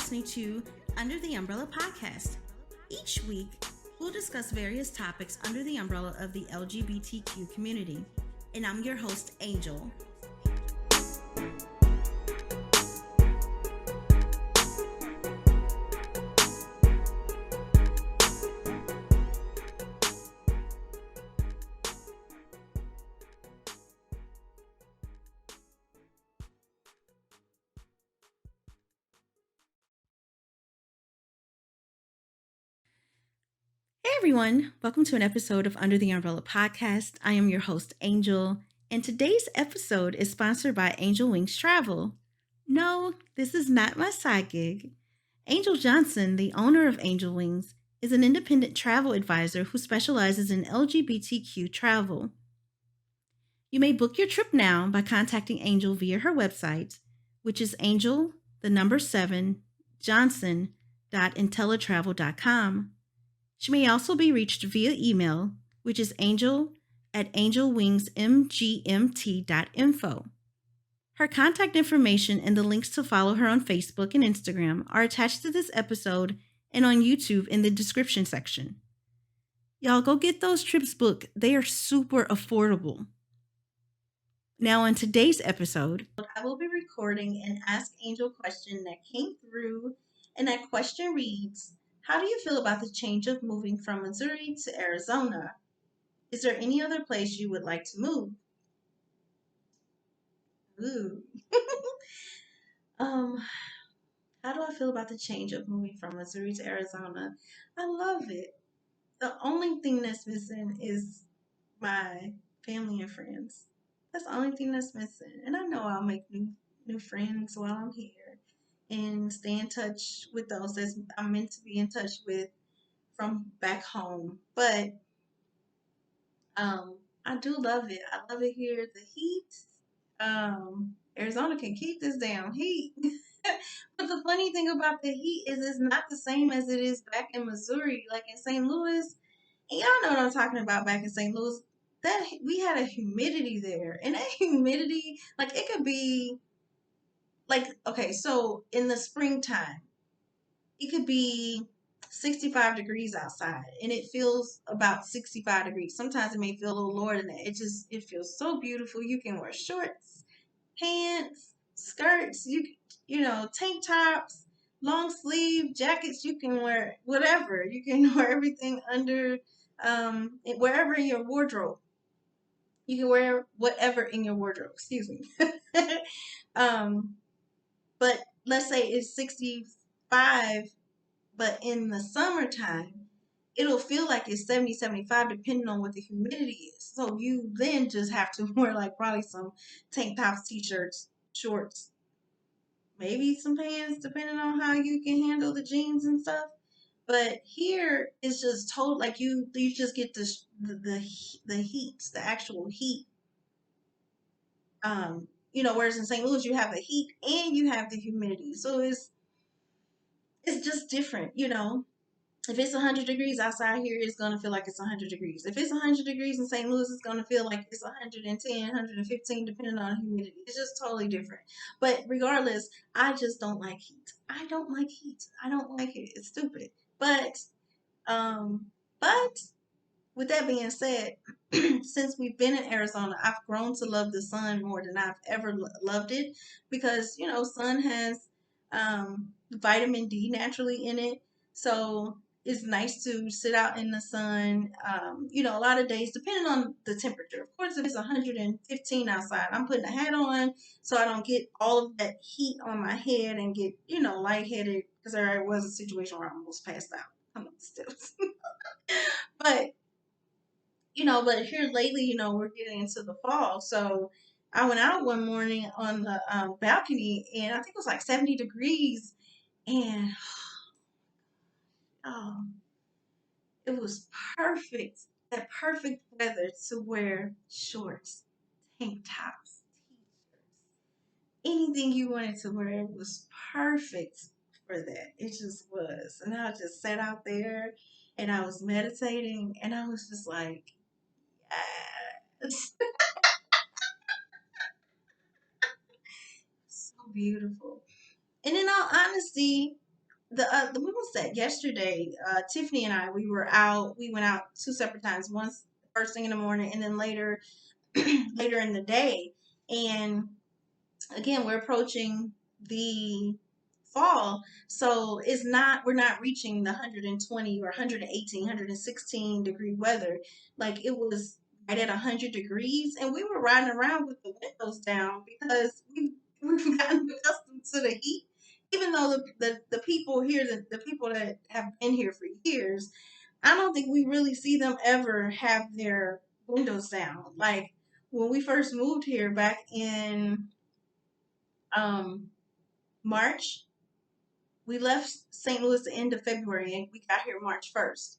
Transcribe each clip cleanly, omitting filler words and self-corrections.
listening to Under the Umbrella podcast. Each week, we'll discuss various topics under the umbrella of the LGBTQ community. And I'm your host, Angel. Hey everyone, welcome to an episode of Under the Umbrella podcast. I am your host, Angel, and today's episode is sponsored by Angel Wings Travel. No, this is not my side gig. Angel Johnson, the owner of Angel Wings, is an independent travel advisor who specializes in LGBTQ travel. You may book your trip now by contacting Angel via her website, which is angel7johnson.intellitravel.com. She may also be reached via email, which is angel@angelwingsmgmt.info. Her contact information and the links to follow her on Facebook and Instagram are attached to this episode and on YouTube in the description section. Y'all go get those trips booked. They are super affordable. Now on today's episode, I will be recording an Ask Angel question that came through, and that question reads, how do you feel about the change of moving from Missouri to Arizona? Is there any other place you would like to move? Ooh. How do I feel about the change of moving from Missouri to Arizona? I love it. The only thing that's missing is my family and friends. That's the only thing that's missing. And I know I'll make new friends while I'm here and stay in touch with those that I'm meant to be in touch with from back home. But I do love it. I love it here. The heat. Arizona can keep this damn heat. But the funny thing about the heat is it's not the same as it is back in Missouri. Like in St. Louis, and y'all know what I'm talking about back in St. Louis. That we had a humidity there. And that humidity, like it could be like, okay, so in the springtime, it could be 65 degrees outside and it feels about 65 degrees. Sometimes it may feel a little lower than that. It feels so beautiful. You can wear shorts, pants, skirts, you know, tank tops, long sleeve jackets. You can wear whatever. You can wear everything under wherever in your wardrobe. You can wear whatever in your wardrobe. Excuse me. But let's say it's 65, but in the summertime, it'll feel like it's 70, 75, depending on what the humidity is. So you then just have to wear like probably some tank tops, t-shirts, shorts, maybe some pants, depending on how you can handle the jeans and stuff. But here it's just total like you just get the heat, the actual heat. You know, whereas in St. Louis you have the heat and you have the humidity, so it's just different, you know. If it's 100 degrees outside here, it's going to feel like it's 100 degrees. If it's 100 degrees in St. Louis, it's going to feel like it's 110, 115, depending on humidity. It's just totally different. But regardless, I just don't like heat. I don't like heat. I don't like it. It's stupid. Um, but with that being said, since we've been in Arizona, I've grown to love the sun more than I've ever loved it because, you know, sun has vitamin D naturally in it. So it's nice to sit out in the sun. You know, a lot of days, depending on the temperature. Of course, if it's 115 outside, I'm putting a hat on so I don't get all of that heat on my head and get, you know, lightheaded because there was a situation where I almost passed out. I'm on the steps. But you know, but here lately, you know, we're getting into the fall. So I went out one morning on the balcony and I think it was like 70 degrees. And oh, it was perfect. That perfect weather to wear shorts, tank tops, t-shirts, anything you wanted to wear. It was perfect for that. It just was. And I just sat out there and I was meditating and I was just like, yes. So beautiful. And in all honesty, the what was that yesterday? Tiffany and I, we were out. We went out two separate times. Once first thing in the morning, and then later later in the day. And again, we're approaching the fall, so it's not we're not reaching the 120 or 118, 116 degree weather. Like it was right at 100 degrees, and we were riding around with the windows down because we've gotten accustomed to the heat. Even though the people here, the people that have been here for years, I don't think we really see them ever have their windows down. Like when we first moved here back in um, March, we left St. Louis the end of February and we got here March 1st.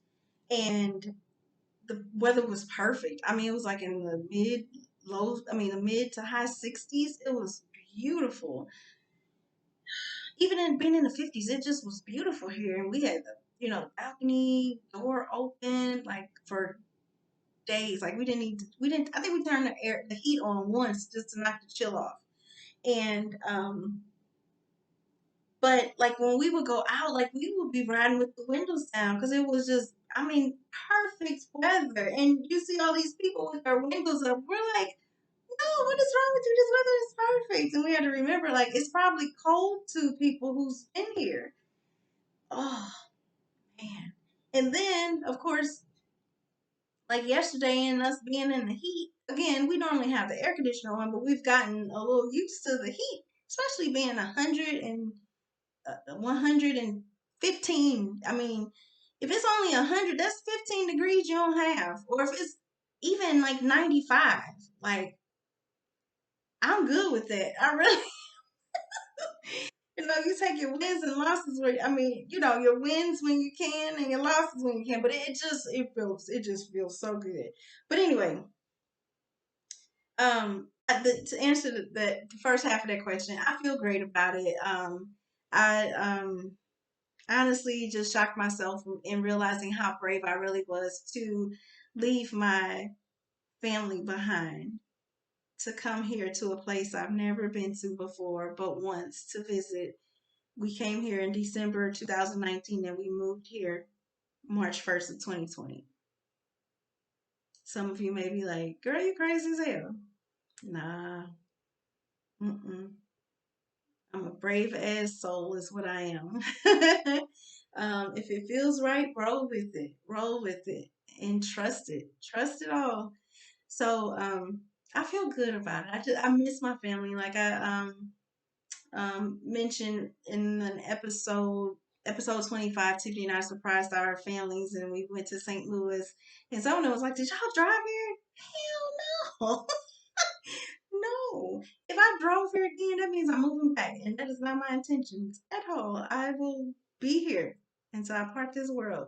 And the weather was perfect. I mean, it was like in the the mid to high 60s. It was beautiful. Even in being in the 50s, it just was beautiful here. And we had the, balcony door open like for days. Like I think we turned the heat on once just to knock the chill off. And but like when we would go out, like we would be riding with the windows down because it was just, I mean, perfect weather. And you see all these people with their windows up. We're like, no, what is wrong with you? This weather is perfect. And we had to remember, like, it's probably cold to people who's been here. Oh man. And then, of course, like yesterday and us being in the heat, again, we normally have the air conditioner on, but we've gotten a little used to the heat, especially being 115. I mean, if it's only 100, that's 15 degrees you don't have. Or if it's even like 95, like I'm good with that. I really, you take your wins and losses where, I mean, your wins when you can and your losses when you can, but it just feels so good. But anyway, to answer the first half of that question, I feel great about it. I honestly just shocked myself in realizing how brave I really was to leave my family behind to come here to a place I've never been to before but once to visit. We came here in December 2019 and we moved here March 1st of 2020. Some of you may be like, girl, you crazy as hell. Nah, mm-mm. I'm a brave ass soul, is what I am. If it feels right, roll with it. Roll with it and trust it. Trust it all. So I feel good about it. I miss my family. Like I mentioned in an episode 25, Tiffany and I surprised our families and we went to St. Louis. And someone was like, did y'all drive here? Hell no. No. If I drove here again, that means I'm moving back. And that is not my intentions at all. I will be here until I part this world.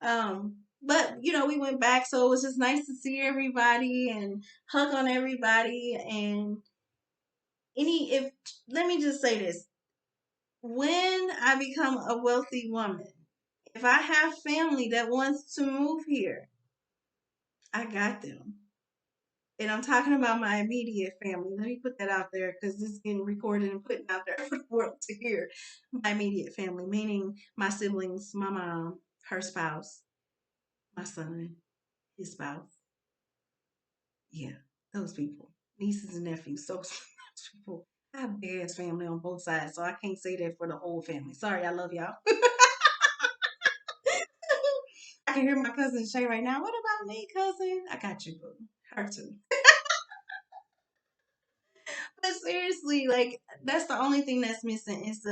But we went back, so it was just nice to see everybody and hug on everybody. And if let me just say this: when I become a wealthy woman, if I have family that wants to move here, I got them. And I'm talking about my immediate family. Let me put that out there because this is getting recorded and put out there for the world to hear. My immediate family, meaning my siblings, my mom, her spouse, my son, his spouse. Yeah, those people. Nieces and nephews, those people. I have a big ass family on both sides, so I can't say that for the whole family. Sorry, I love y'all. I can hear my cousin Shay right now. What about me, cousin? I got you, boo. Her too. But seriously, like that's the only thing that's missing is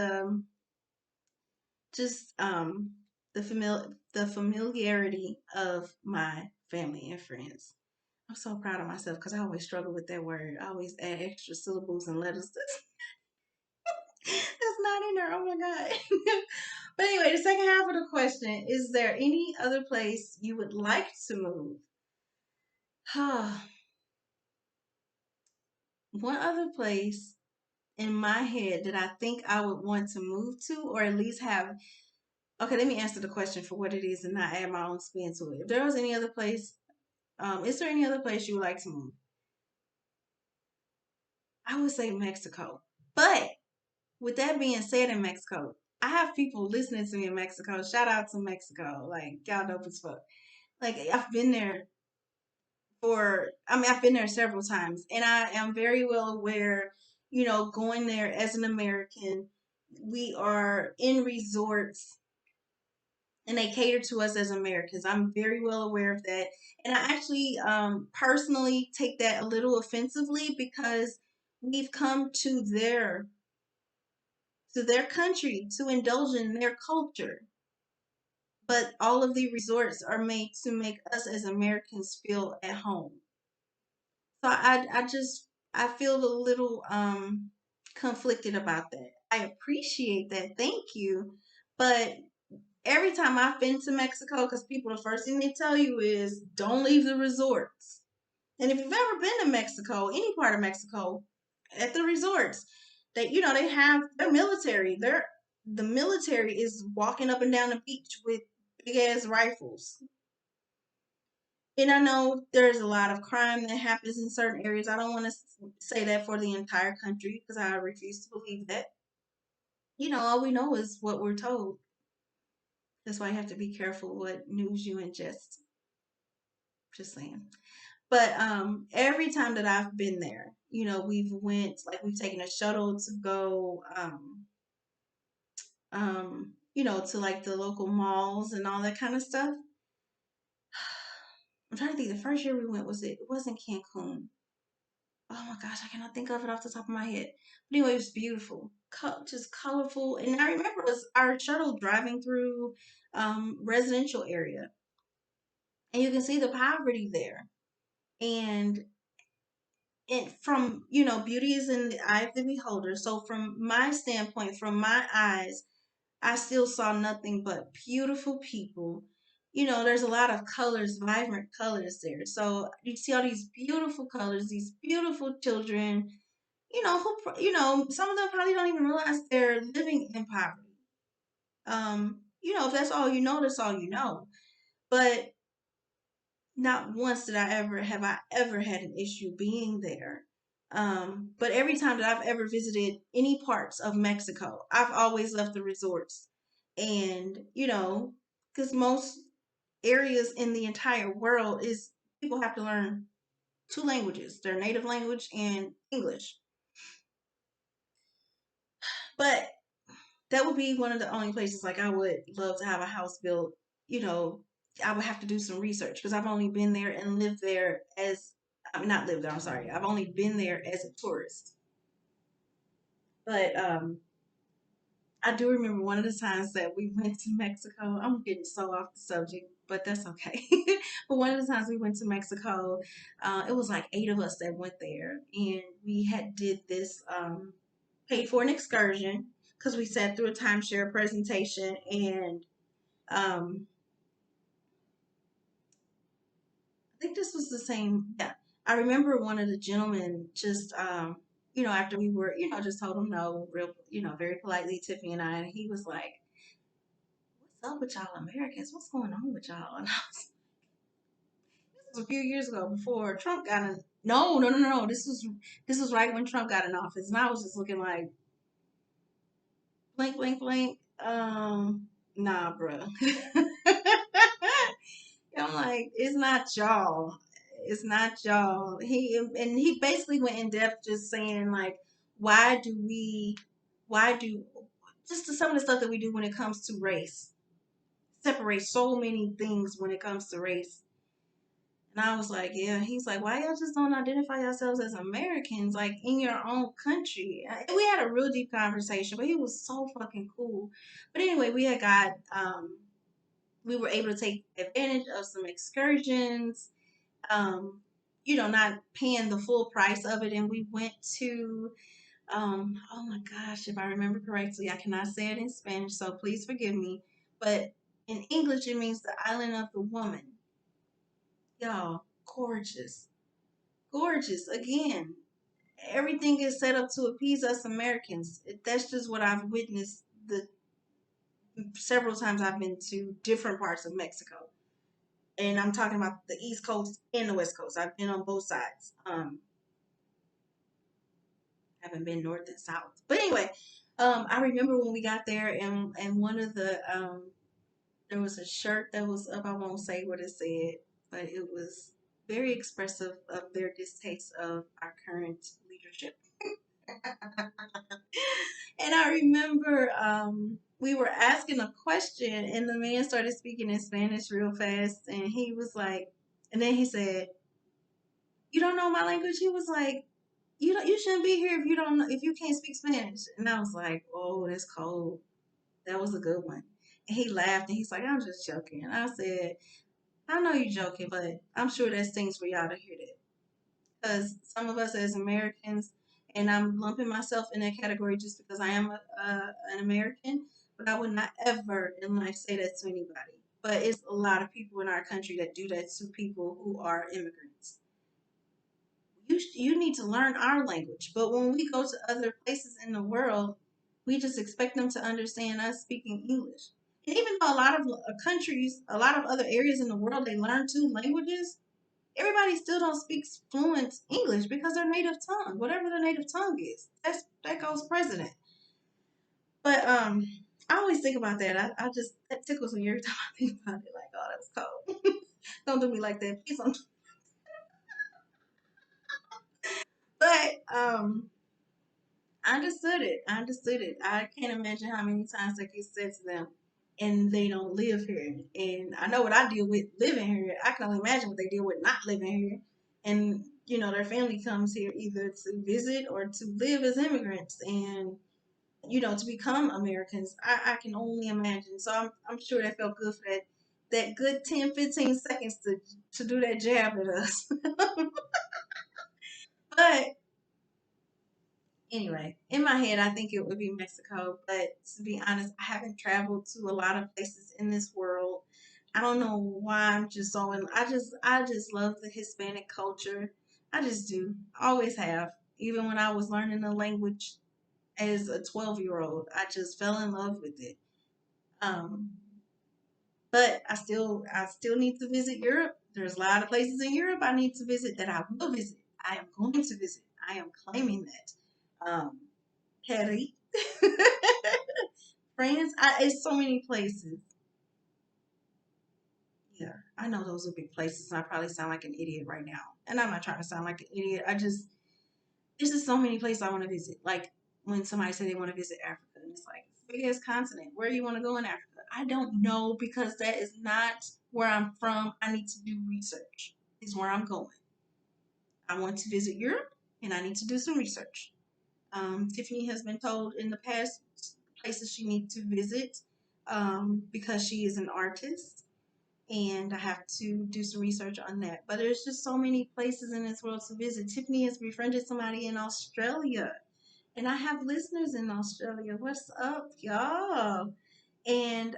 just the familiarity of my family and friends. I'm so proud of myself because I always struggle with that word. I always add extra syllables and letters that's not in there. Oh my god. But anyway, the second half of the question: is there any other place you would like to move? One other place in my head that I think I would want to move to, or at least have. Okay, let me answer the question for what it is and not add my own spin to it. If there was any other place, is there any other place you would like to move? I would say Mexico. But with that being said, in Mexico, I have people listening to me in Mexico. Shout out to Mexico. Like, y'all dope as fuck. Like, I've been there I've been there several times, and I am very well aware, going there as an American, we are in resorts and they cater to us as Americans. I'm very well aware of that. And I actually personally take that a little offensively because we've come to their country to indulge in their culture. But all of the resorts are made to make us as Americans feel at home. So I feel a little conflicted about that. I appreciate that. Thank you. But every time I've been to Mexico, because people, the first thing they tell you is don't leave the resorts. And if you've ever been to Mexico, any part of Mexico, at the resorts, they have their military. The military is walking up and down the beach with big ass rifles. And I know there's a lot of crime that happens in certain areas. I don't want to say that for the entire country because I refuse to believe that. All we know is what we're told. That's why you have to be careful what news you ingest. Just saying. But every time that I've been there, we've taken a shuttle to go to like the local malls and all that kind of stuff. I'm trying to think the first year we went it wasn't Cancun. Oh my gosh, I cannot think of it off the top of my head. But anyway, it was beautiful, just colorful. And I remember it was our shuttle driving through residential area, and you can see the poverty there. And from beauty is in the eye of the beholder. So from my standpoint, from my eyes, I still saw nothing but beautiful people. There's a lot of colors, vibrant colors there. So you see all these beautiful colors, these beautiful children, some of them probably don't even realize they're living in poverty. If that's all you know, that's all you know. But not once have I ever had an issue being there. But every time that I've ever visited any parts of Mexico, I've always left the resorts. And, because most areas in the entire world is people have to learn two languages, their native language and English. But that would be one of the only places like I would love to have a house built. You know, I would have to do some research because I've only been there and lived there not lived there, I'm sorry. I've only been there as a tourist. But I do remember one of the times that we went to Mexico. I'm getting so off the subject, but that's okay. But one of the times we went to Mexico, it was like 8 of us that went there, and we had did this paid for an excursion because we sat through a timeshare presentation, and um, I think this was the same. Yeah, I remember one of the gentlemen just after we were just told him no, real very politely, Tiffany and I, and he was like, "What's up with y'all Americans? What's going on with y'all?" And this was a few years ago before Trump got in. No, no, no, no, no. This was right when Trump got in office, and I was just looking like blank, blank, blank. Nah, bruh. I'm like, it's not y'all. It's not y'all. He basically went in depth just saying like, why do we, why do just some of the stuff that we do when it comes to race separate so many things when it comes to race. And I was like, yeah. He's like, why y'all just don't identify yourselves as Americans, like in your own country? And we had a real deep conversation, but he was so fucking cool. But anyway, we were able to take advantage of some excursions, not paying the full price of it. And we went to, oh my gosh, if I remember correctly, I cannot say it in Spanish, so please forgive me. But in English, it means the island of the woman. Y'all, gorgeous. Gorgeous. Again, everything is set up to appease us Americans. That's just what I've witnessed the several times I've been to different parts of Mexico. And I'm talking about the East Coast and the West Coast. I've been on both sides. Haven't been north and south. But anyway, I remember when we got there, and one of the there was a shirt that was up. I won't say what it said, but it was very expressive of their distaste of our current leadership. And I remember we were asking a question, and the man started speaking in Spanish real fast, and he was like, and then he said, "You don't know my language?" He was like, you shouldn't be here if you don't know, if you can't speak Spanish." And I was like, "Oh, that's cold. That was a good one." And he laughed, and he's like, "I'm just joking." And I said, "I know you're joking, but I'm sure that stings for y'all to hear that." Because some of us as Americans, and I'm lumping myself in that category just because I am an American, but I would not ever in life say that to anybody. But it's a lot of people in our country that do that to people who are immigrants. You need to learn our language, but when we go to other places in the world, we just expect them to understand us speaking English. And even though a lot of countries, a lot of other areas in the world, they learn two languages, everybody still don't speak fluent English because their native tongue, whatever their native tongue is, that goes president. But I always think about that. I just that tickles me every time I think about it. Like, oh, that was cold. Don't do me like that, please. Don't. But I understood it. I understood it. I can't imagine how many times that gets said to them, and they don't live here. And I know what I deal with living here. I can only imagine what they deal with not living here. And their family comes here either to visit or to live as immigrants, and to become Americans. I can only imagine. So I'm sure that felt good for that good 10, 15 seconds to do that jab at us. But anyway, in my head, I think it would be Mexico. But to be honest, I haven't traveled to a lot of places in this world. I don't know why I'm just so in. I just love the Hispanic culture. I just do. Always have. Even when I was learning the language as a 12-year-old, I just fell in love with it. Um, but I still need to visit Europe. There's a lot of places in Europe I need to visit that I will visit. I am going to visit. I am claiming that. Petty. France, it's so many places. Yeah, I know those are big places, and I probably sound like an idiot right now. And I'm not trying to sound like an idiot. There's just so many places I want to visit. Like when somebody say they want to visit Africa, and it's like, it's the biggest continent. Where do you want to go in Africa? I don't know because that is not where I'm from. I need to do research. Is where I'm going. I want to visit Europe, and I need to do some research. Tiffany has been told in the past places she needs to visit because she is an artist, and I have to do some research on that. But there's just so many places in this world to visit. Tiffany has befriended somebody in Australia, and I have listeners in Australia. What's up, y'all? And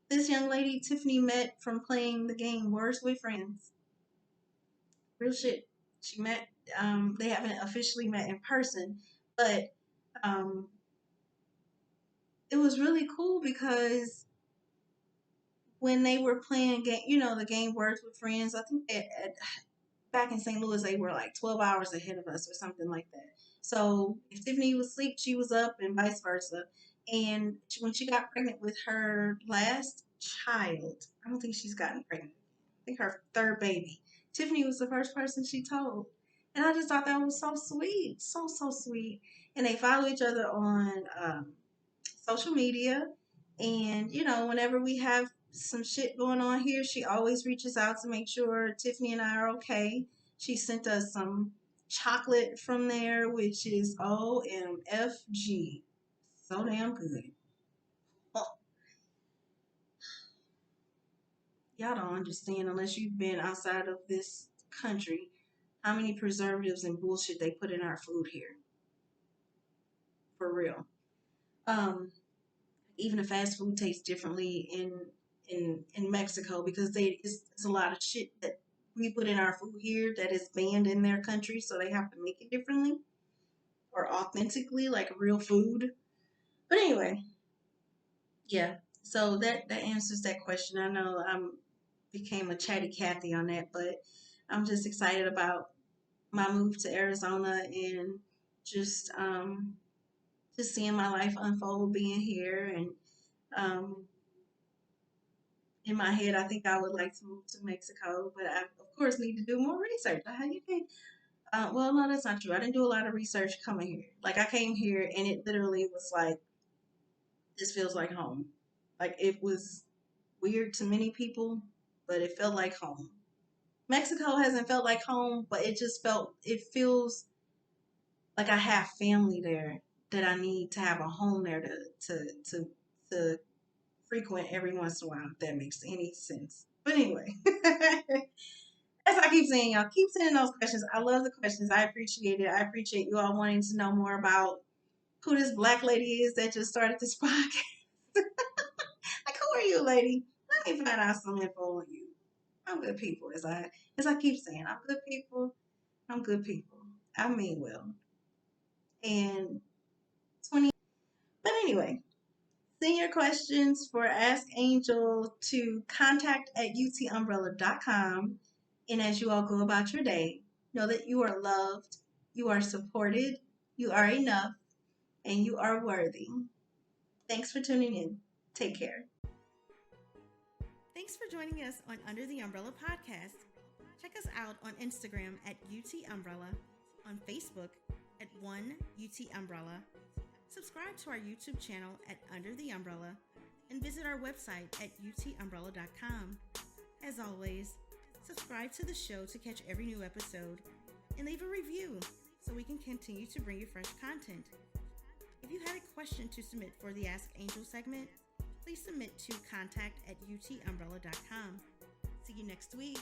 this young lady Tiffany met from playing the game Words with Friends. Real shit. She met. They haven't officially met in person, but um, it was really cool because when they were playing game, the game Words with Friends, I think back in St. Louis they were like 12 hours ahead of us or something like that. So if Tiffany was asleep, she was up, and vice versa. And when she got pregnant with her last child, I don't think she's gotten pregnant. I think her third baby. Tiffany was the first person she told. And I just thought that was so sweet. So, so sweet. And they follow each other on social media. And, whenever we have some shit going on here, she always reaches out to make sure Tiffany and I are okay. She sent us some chocolate from there, which is OMFG. So damn good. Oh, y'all don't understand unless you've been outside of this country how many preservatives and bullshit they put in our food here. For real. Um, Even the fast food tastes differently in Mexico because it's a lot of shit that we put in our food here that is banned in their country, so they have to make it differently or authentically, like real food. But anyway, yeah. So that answers that question. I know I'm became a chatty Cathy on that, but I'm just excited about my move to Arizona and just just seeing my life unfold, being here, and um, in my head, I think I would like to move to Mexico, but I, of course, need to do more research. How you think? Well, no, that's not true. I didn't do a lot of research coming here. Like, I came here and it literally was like, this feels like home. Like, it was weird to many people, but it felt like home. Mexico hasn't felt like home, but it feels like I have family there that I need to have a home there to frequent every once in a while, if that makes any sense. But anyway, as I keep saying, y'all keep sending those questions. I love the questions. I appreciate it. I appreciate you all wanting to know more about who this black lady is that just started this podcast. Like, who are you, lady? Let me find out some info on you. I'm good people, as I keep saying. I'm good people. I'm good people. I mean well. And 20. But anyway, send your questions for Ask Angel to contact@utumbrella.com. And as you all go about your day, know that you are loved, you are supported, you are enough, and you are worthy. Thanks for tuning in. Take care. Thanks for joining us on Under the Umbrella podcast. Check us out on Instagram @UTUmbrella, on Facebook @1UTUmbrella. Subscribe to our YouTube channel @Under the Umbrella, and visit our website @utumbrella.com. As always, subscribe to the show to catch every new episode, and leave a review so we can continue to bring you fresh content. If you had a question to submit for the Ask Angel segment, please submit to contact@utumbrella.com. See you next week.